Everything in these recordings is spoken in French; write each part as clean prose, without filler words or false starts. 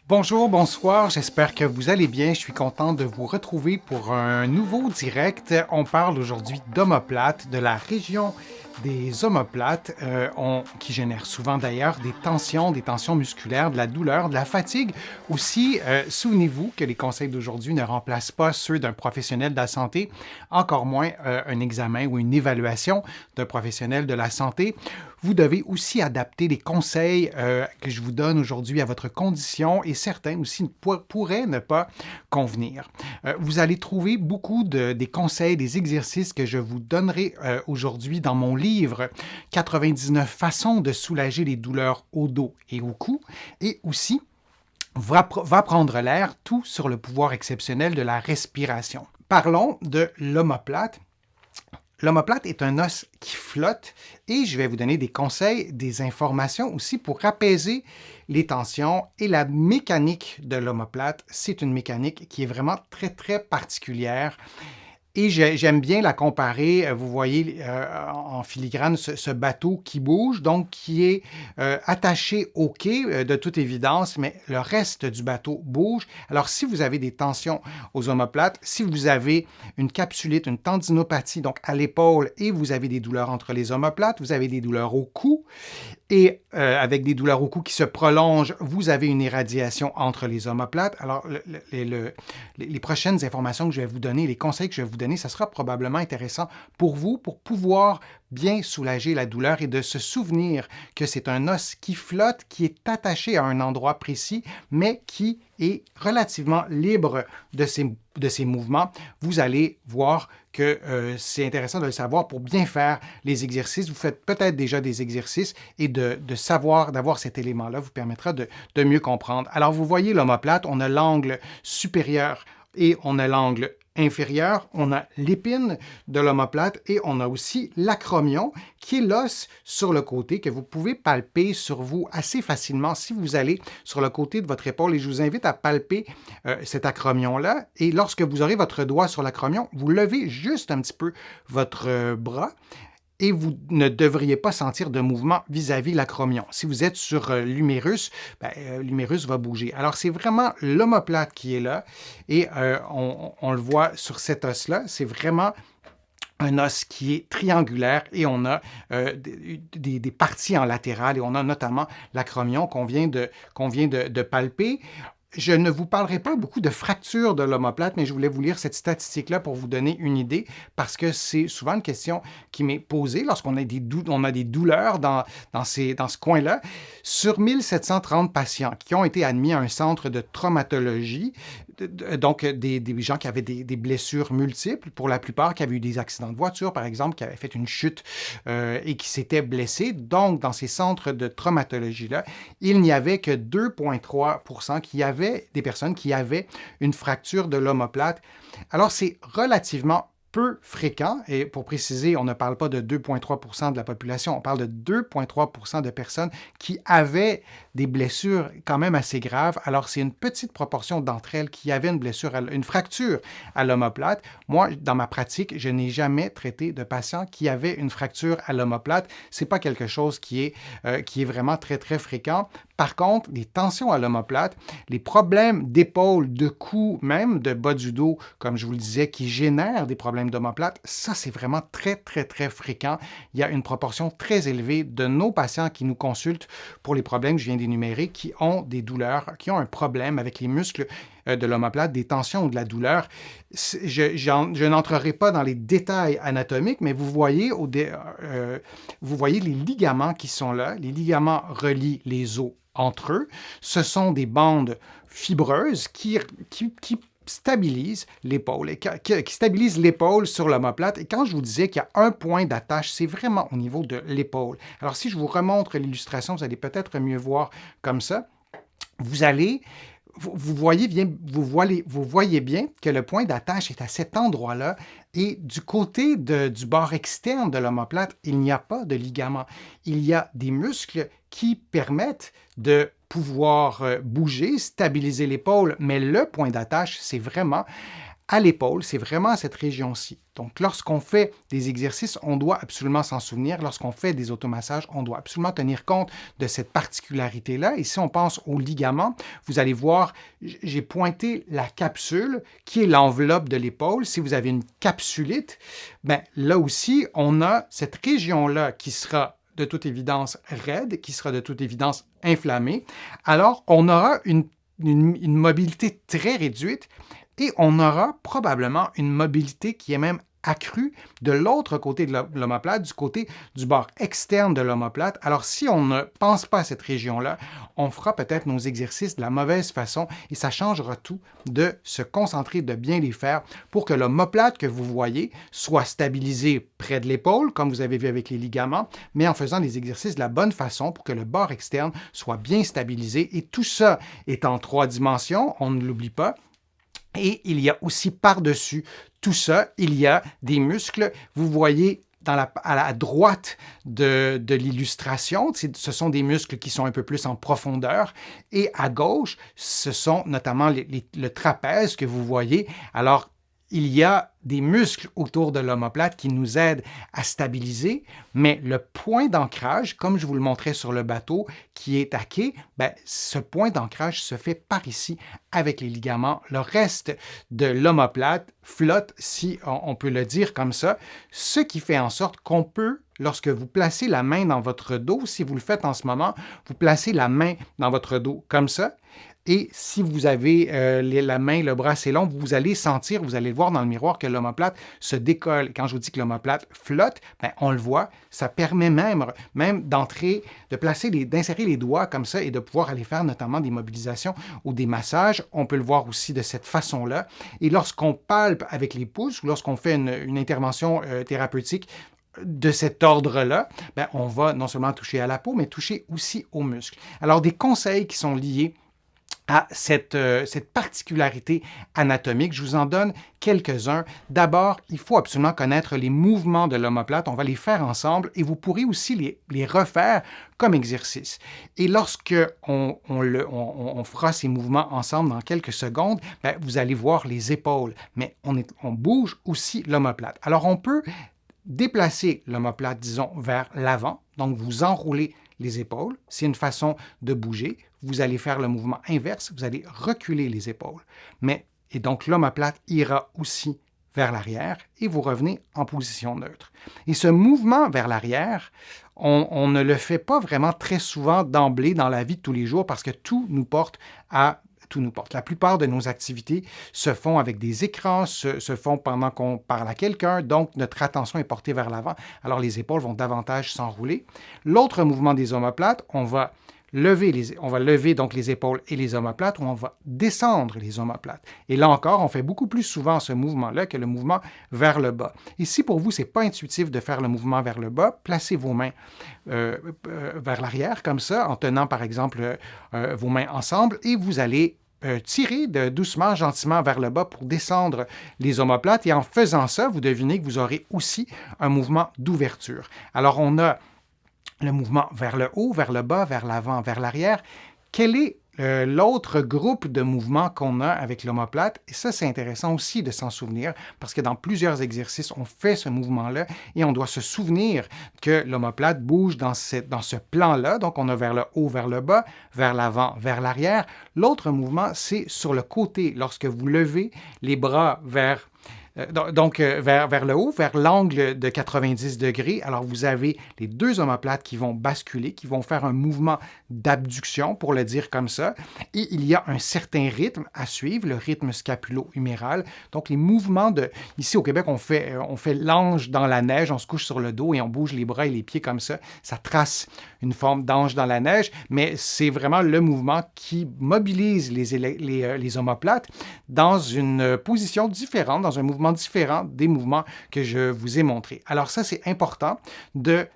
Bonjour, bonsoir, j'espère que vous allez bien. Je suis content de vous retrouver pour un nouveau direct. On parle aujourd'hui d'omoplates, de la région des omoplates, qui génèrent souvent d'ailleurs des tensions musculaires, de la douleur, de la fatigue. Aussi, souvenez-vous que les conseils d'aujourd'hui ne remplacent pas ceux d'un professionnel de la santé, encore moins un examen ou une évaluation d'un professionnel de la santé. Vous devez aussi adapter les conseils que je vous donne aujourd'hui à votre condition et certains aussi pourraient ne pas convenir. Vous allez trouver beaucoup des conseils, des exercices que je vous donnerai aujourd'hui dans mon livre 99 façons de soulager les douleurs au dos et au cou et aussi va prendre l'air, tout sur le pouvoir exceptionnel de la respiration. Parlons de l'omoplate. L'omoplate est un os qui flotte et je vais vous donner des conseils, des informations aussi pour apaiser les tensions et la mécanique de l'omoplate. C'est une mécanique qui est vraiment très, très particulière. Et j'aime bien la comparer, vous voyez en filigrane ce bateau qui bouge, donc qui est attaché au quai de toute évidence, mais le reste du bateau bouge. Alors si vous avez des tensions aux omoplates, si vous avez une capsulite, une tendinopathie, donc à l'épaule, et vous avez des douleurs entre les omoplates, vous avez des douleurs au cou, et avec des douleurs au cou qui se prolongent, vous avez une irradiation entre les omoplates. Alors, les prochaines informations que je vais vous donner, les conseils que je vais vous donner, ça sera probablement intéressant pour vous, pour pouvoir bien soulager la douleur et de se souvenir que c'est un os qui flotte, qui est attaché à un endroit précis, mais qui est relativement libre de ses mouvements. Vous allez voir que c'est intéressant de le savoir pour bien faire les exercices. Vous faites peut-être déjà des exercices et de savoir, d'avoir cet élément-là vous permettra de mieux comprendre. Alors, vous voyez l'omoplate, on a l'angle supérieur et on a l'angle inférieur, on a l'épine de l'omoplate et on a aussi l'acromion qui est l'os sur le côté que vous pouvez palper sur vous assez facilement si vous allez sur le côté de votre épaule et je vous invite à palper cet acromion-là et lorsque vous aurez votre doigt sur l'acromion, vous levez juste un petit peu votre bras et vous ne devriez pas sentir de mouvement vis-à-vis l'acromion. Si vous êtes sur l'humérus, l'humérus va bouger. Alors, c'est vraiment l'omoplate qui est là et on le voit sur cet os-là. C'est vraiment un os qui est triangulaire et on a des parties en latéral et on a notamment l'acromion qu'on vient de palper. Je ne vous parlerai pas beaucoup de fractures de l'omoplate, mais je voulais vous lire cette statistique-là pour vous donner une idée, parce que c'est souvent une question qui m'est posée lorsqu'on a des douleurs dans ce coin-là. Sur 1730 patients qui ont été admis à un centre de traumatologie, donc des gens qui avaient des blessures multiples, pour la plupart qui avaient eu des accidents de voiture, par exemple, qui avaient fait une chute et qui s'étaient blessés. Donc, dans ces centres de traumatologie-là, il n'y avait que 2,3% qui avaient des personnes qui avaient une fracture de l'omoplate. Alors, c'est relativement peu fréquent, et pour préciser, on ne parle pas de 2,3% de la population, on parle de 2,3% de personnes qui avaient des blessures quand même assez graves. Alors, c'est une petite proportion d'entre elles qui avaient une fracture à l'omoplate. Moi, dans ma pratique, je n'ai jamais traité de patients qui avaient une fracture à l'omoplate. C'est pas quelque chose qui est vraiment très, très fréquent. Par contre, les tensions à l'omoplate, les problèmes d'épaule, de cou, même de bas du dos, comme je vous le disais, qui génèrent des problèmes d'omoplate, ça, c'est vraiment très, très, très fréquent. Il y a une proportion très élevée de nos patients qui nous consultent pour les problèmes que je viens d'énumérer, qui ont des douleurs, qui ont un problème avec les muscles de l'omoplate, des tensions ou de la douleur. Je n'entrerai pas dans les détails anatomiques, mais vous voyez les ligaments qui sont là. Les ligaments relient les os entre eux. Ce sont des bandes fibreuses qui stabilisent l'épaule, qui stabilisent l'épaule sur l'omoplate. Et quand je vous disais qu'il y a un point d'attache, c'est vraiment au niveau de l'épaule. Alors, si je vous remontre l'illustration, vous allez peut-être mieux voir comme ça. Vous voyez bien que le point d'attache est à cet endroit-là et du côté du bord externe de l'omoplate, il n'y a pas de ligament. Il y a des muscles qui permettent de pouvoir bouger, stabiliser l'épaule, mais le point d'attache, c'est vraiment à l'épaule, c'est vraiment à cette région-ci. Donc, lorsqu'on fait des exercices, on doit absolument s'en souvenir. Lorsqu'on fait des automassages, on doit absolument tenir compte de cette particularité-là. Et si on pense aux ligaments, vous allez voir, j'ai pointé la capsule qui est l'enveloppe de l'épaule. Si vous avez une capsulite, ben, là aussi, on a cette région-là qui sera de toute évidence raide, qui sera de toute évidence inflammée. Alors, on aura une mobilité très réduite et on aura probablement une mobilité qui est même accrue de l'autre côté de l'omoplate, du côté du bord externe de l'omoplate. Alors, si on ne pense pas à cette région-là, on fera peut-être nos exercices de la mauvaise façon et ça changera tout de se concentrer, de bien les faire pour que l'omoplate que vous voyez soit stabilisé près de l'épaule, comme vous avez vu avec les ligaments, mais en faisant les exercices de la bonne façon pour que le bord externe soit bien stabilisé. Et tout ça est en 3 dimensions, on ne l'oublie pas. Et il y a aussi par-dessus tout ça, il y a des muscles. Vous voyez à la droite de l'illustration, ce sont des muscles qui sont un peu plus en profondeur. Et à gauche, ce sont notamment le trapèze que vous voyez. Alors, il y a des muscles autour de l'omoplate qui nous aident à stabiliser, mais le point d'ancrage, comme je vous le montrais sur le bateau, qui est à quai, ben, ce point d'ancrage se fait par ici avec les ligaments. Le reste de l'omoplate flotte, si on peut le dire comme ça, ce qui fait en sorte qu'on peut, lorsque vous placez la main dans votre dos, si vous le faites en ce moment, vous placez la main dans votre dos comme ça, et si vous avez la main, le bras assez long, vous allez sentir, vous allez le voir dans le miroir que l'omoplate se décolle. Quand je vous dis que l'omoplate flotte, ben, on le voit, ça permet même d'entrer, d'insérer les doigts comme ça et de pouvoir aller faire notamment des mobilisations ou des massages. On peut le voir aussi de cette façon-là. Et lorsqu'on palpe avec les pouces ou lorsqu'on fait une intervention thérapeutique de cet ordre-là, ben, on va non seulement toucher à la peau, mais toucher aussi aux muscles. Alors, des conseils qui sont liés à cette particularité anatomique. Je vous en donne quelques-uns. D'abord, il faut absolument connaître les mouvements de l'omoplate. On va les faire ensemble et vous pourrez aussi les refaire comme exercice. Et lorsque on fera ces mouvements ensemble dans quelques secondes, ben, vous allez voir les épaules, mais on bouge aussi l'omoplate. Alors, on peut déplacer l'omoplate, disons, vers l'avant. Donc, vous enroulez les épaules. C'est une façon de bouger. Vous allez faire le mouvement inverse. Vous allez reculer les épaules. Et donc, l'omoplate ira aussi vers l'arrière et vous revenez en position neutre. Et ce mouvement vers l'arrière, on ne le fait pas vraiment très souvent d'emblée dans la vie de tous les jours parce que tout nous porte. La plupart de nos activités se font avec des écrans, se font pendant qu'on parle à quelqu'un, donc notre attention est portée vers l'avant. Alors les épaules vont davantage s'enrouler. L'autre mouvement des omoplates, on va lever donc les épaules et les omoplates ou on va descendre les omoplates. Et là encore, on fait beaucoup plus souvent ce mouvement-là que le mouvement vers le bas. Et si pour vous, ce n'est pas intuitif de faire le mouvement vers le bas, placez vos mains vers l'arrière comme ça, en tenant par exemple vos mains ensemble et vous allez tirer doucement, gentiment vers le bas pour descendre les omoplates. Et en faisant ça, vous devinez que vous aurez aussi un mouvement d'ouverture. Alors, on a le mouvement vers le haut, vers le bas, vers l'avant, vers l'arrière. Quel est l'autre groupe de mouvements qu'on a avec l'omoplate? Et ça, c'est intéressant aussi de s'en souvenir parce que dans plusieurs exercices, on fait ce mouvement-là et on doit se souvenir que l'omoplate bouge dans ce plan-là. Donc, on a vers le haut, vers le bas, vers l'avant, vers l'arrière. L'autre mouvement, c'est sur le côté, lorsque vous levez les bras vers le haut, vers l'angle de 90 degrés. Alors, vous avez les deux omoplates qui vont basculer, qui vont faire un mouvement d'abduction, pour le dire comme ça. Et il y a un certain rythme à suivre, le rythme scapulo-huméral. Donc, les mouvements Ici, au Québec, on fait l'ange dans la neige, on se couche sur le dos et on bouge les bras et les pieds comme ça. Ça trace une forme d'ange dans la neige, mais c'est vraiment le mouvement qui mobilise les omoplates dans une position différente, dans un mouvement différent des mouvements que je vous ai montrés. Alors ça, c'est important de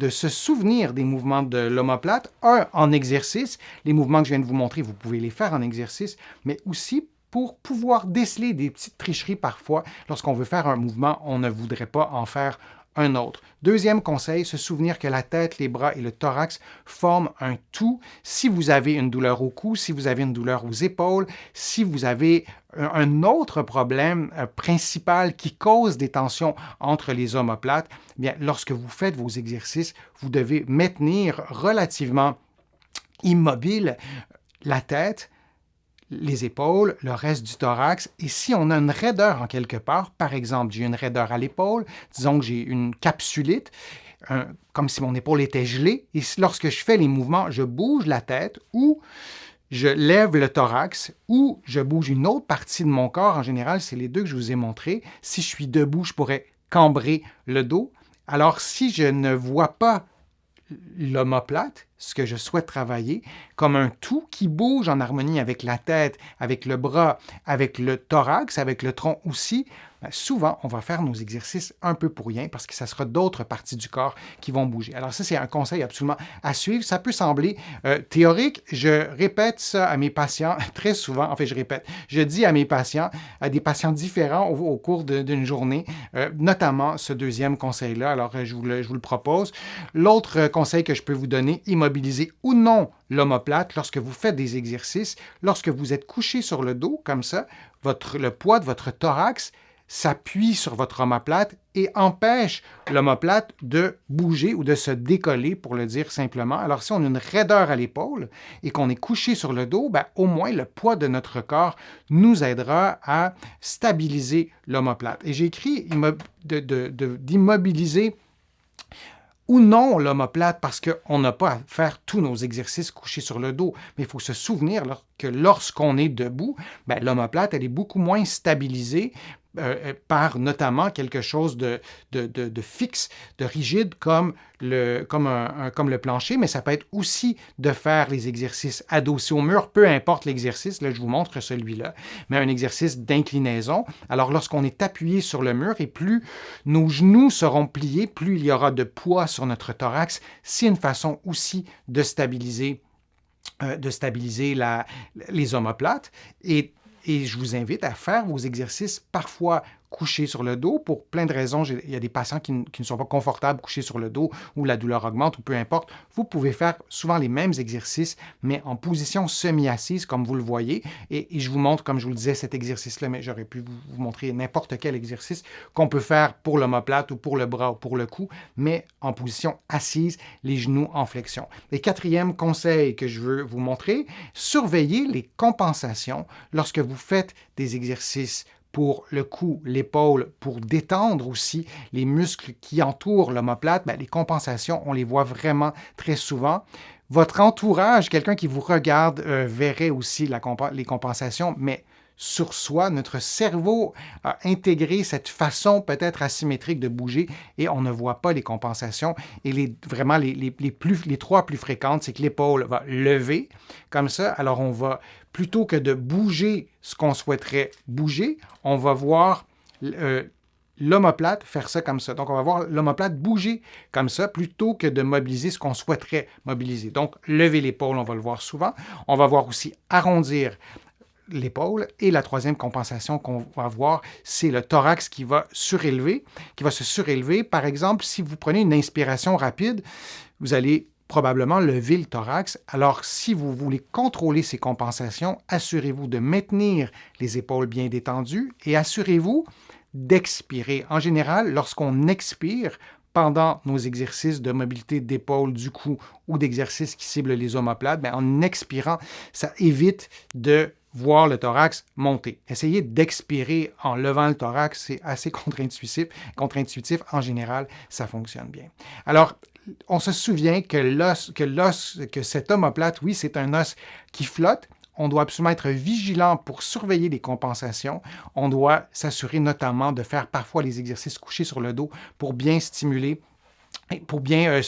se souvenir des mouvements de l'omoplate, en exercice. Les mouvements que je viens de vous montrer, vous pouvez les faire en exercice, mais aussi pour pouvoir déceler des petites tricheries parfois. Lorsqu'on veut faire un mouvement, on ne voudrait pas en faire un autre. Deuxième conseil, se souvenir que la tête, les bras et le thorax forment un tout. Si vous avez une douleur au cou, si vous avez une douleur aux épaules, si vous avez un autre problème principal qui cause des tensions entre les omoplates, bien, lorsque vous faites vos exercices, vous devez maintenir relativement immobile la tête, les épaules, le reste du thorax. Et si on a une raideur en quelque part, par exemple, j'ai une raideur à l'épaule, disons que j'ai une capsulite, comme si mon épaule était gelée, et lorsque je fais les mouvements, je bouge la tête ou je lève le thorax ou je bouge une autre partie de mon corps. En général, c'est les deux que je vous ai montrés. Si je suis debout, je pourrais cambrer le dos. Alors, si je ne vois pas l'omoplate, ce que je souhaite travailler, comme un tout qui bouge en harmonie avec la tête, avec le bras, avec le thorax, avec le tronc aussi, bien, souvent, on va faire nos exercices un peu pour rien parce que ça sera d'autres parties du corps qui vont bouger. Alors ça, c'est un conseil absolument à suivre. Ça peut sembler théorique. Je répète ça à mes patients très souvent. En fait, je dis à mes patients, à des patients différents au cours d'une journée, notamment ce deuxième conseil-là. Alors, je vous le propose. L'autre conseil que je peux vous donner, immobiliser ou non l'omoplate lorsque vous faites des exercices, lorsque vous êtes couché sur le dos, comme ça, le poids de votre thorax s'appuie sur votre omoplate et empêche l'omoplate de bouger ou de se décoller, pour le dire simplement. Alors, si on a une raideur à l'épaule et qu'on est couché sur le dos, bien, au moins le poids de notre corps nous aidera à stabiliser l'omoplate. Et j'ai écrit d'immobiliser ou non l'omoplate parce qu'on n'a pas à faire tous nos exercices couchés sur le dos. Mais il faut se souvenir que lorsqu'on est debout, bien, l'omoplate, elle est beaucoup moins stabilisée par notamment quelque chose de fixe, de rigide comme le plancher, mais ça peut être aussi de faire les exercices adossés au mur, peu importe l'exercice, là je vous montre celui-là, mais un exercice d'inclinaison. Alors lorsqu'on est appuyé sur le mur et plus nos genoux seront pliés, plus il y aura de poids sur notre thorax, c'est une façon aussi de stabiliser les omoplates. Et je vous invite à faire vos exercices parfois couchés sur le dos pour plein de raisons. Il y a des patients qui ne sont pas confortables couchés sur le dos ou la douleur augmente ou peu importe. Vous pouvez faire souvent les mêmes exercices, mais en position semi-assise, comme vous le voyez. Et je vous montre, comme je vous le disais, cet exercice-là, mais j'aurais pu vous montrer n'importe quel exercice qu'on peut faire pour l'omoplate ou pour le bras ou pour le cou, mais en position assise, les genoux en flexion. Et quatrième conseil que je veux vous montrer, surveillez les compensations lorsque vous faites des exercices pour le cou, l'épaule, pour détendre aussi les muscles qui entourent l'omoplate. Bien, les compensations, on les voit vraiment très souvent. Votre entourage, quelqu'un qui vous regarde, verrait aussi les compensations, mais sur soi, notre cerveau a intégré cette façon peut-être asymétrique de bouger et on ne voit pas les compensations. Et les trois plus fréquentes, c'est que l'épaule va lever comme ça. Alors on va, plutôt que de bouger ce qu'on souhaiterait bouger, on va voir l'omoplate faire ça comme ça. Donc, on va voir l'omoplate bouger comme ça plutôt que de mobiliser ce qu'on souhaiterait mobiliser. Donc, lever l'épaule, on va le voir souvent. On va voir aussi arrondir l'épaule. Et la troisième compensation qu'on va voir, c'est le thorax qui va se surélever. Par exemple, si vous prenez une inspiration rapide, vous allez probablement lever le thorax. Alors, si vous voulez contrôler ces compensations, assurez-vous de maintenir les épaules bien détendues et assurez-vous d'expirer. En général, lorsqu'on expire pendant nos exercices de mobilité d'épaule, du cou ou d'exercices qui ciblent les omoplates, bien, en expirant, ça évite de voir le thorax monter. Essayez d'expirer en levant le thorax, c'est assez contre-intuitif. En général, ça fonctionne bien. Alors, on se souvient que cet omoplate, oui, c'est un os qui flotte. On doit absolument être vigilant pour surveiller les compensations. On doit s'assurer notamment de faire parfois les exercices couchés sur le dos pour bien stimuler, pour bien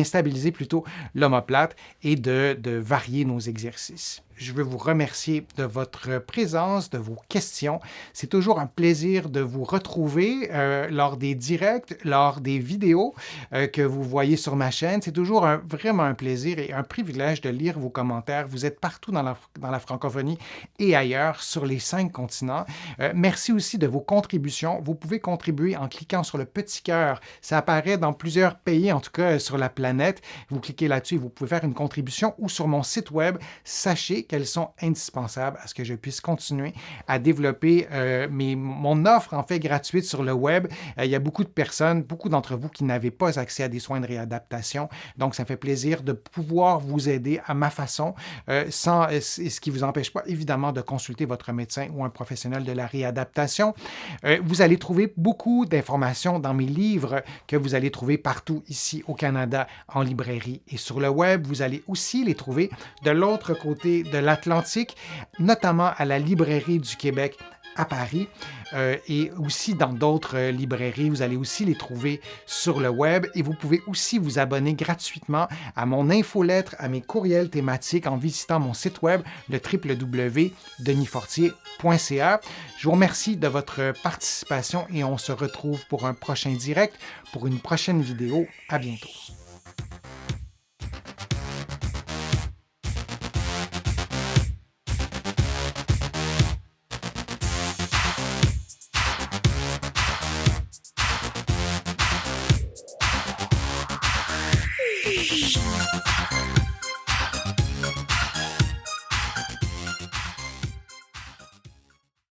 stabiliser plutôt l'omoplate et de varier nos exercices. je veux vous remercier de votre présence, de vos questions. C'est toujours un plaisir de vous retrouver lors des directs, lors des vidéos que vous voyez sur ma chaîne. C'est toujours vraiment un plaisir et un privilège de lire vos commentaires. Vous êtes partout dans la francophonie et ailleurs sur les 5 continents. Merci aussi de vos contributions. Vous pouvez contribuer en cliquant sur le petit cœur. Ça apparaît dans plusieurs pays, en tout cas sur la planète. Vous cliquez là-dessus et vous pouvez faire une contribution ou sur mon site web. Sachez qu'elles sont indispensables à ce que je puisse continuer à développer mon offre en fait gratuite sur le web. Il y a beaucoup de personnes, beaucoup d'entre vous qui n'avaient pas accès à des soins de réadaptation. Donc, ça me fait plaisir de pouvoir vous aider à ma façon, ce qui ne vous empêche pas évidemment de consulter votre médecin ou un professionnel de la réadaptation. Vous allez trouver beaucoup d'informations dans mes livres que vous allez trouver partout ici au Canada en librairie et sur le web. Vous allez aussi les trouver de l'autre côté de l'Atlantique, notamment à la Librairie du Québec à Paris et aussi dans d'autres librairies. Vous allez aussi les trouver sur le web et vous pouvez aussi vous abonner gratuitement à mon infolettre, à mes courriels thématiques en visitant mon site web, le www.denisfortier.ca. Je vous remercie de votre participation et on se retrouve pour un prochain direct, pour une prochaine vidéo. À bientôt. Shh.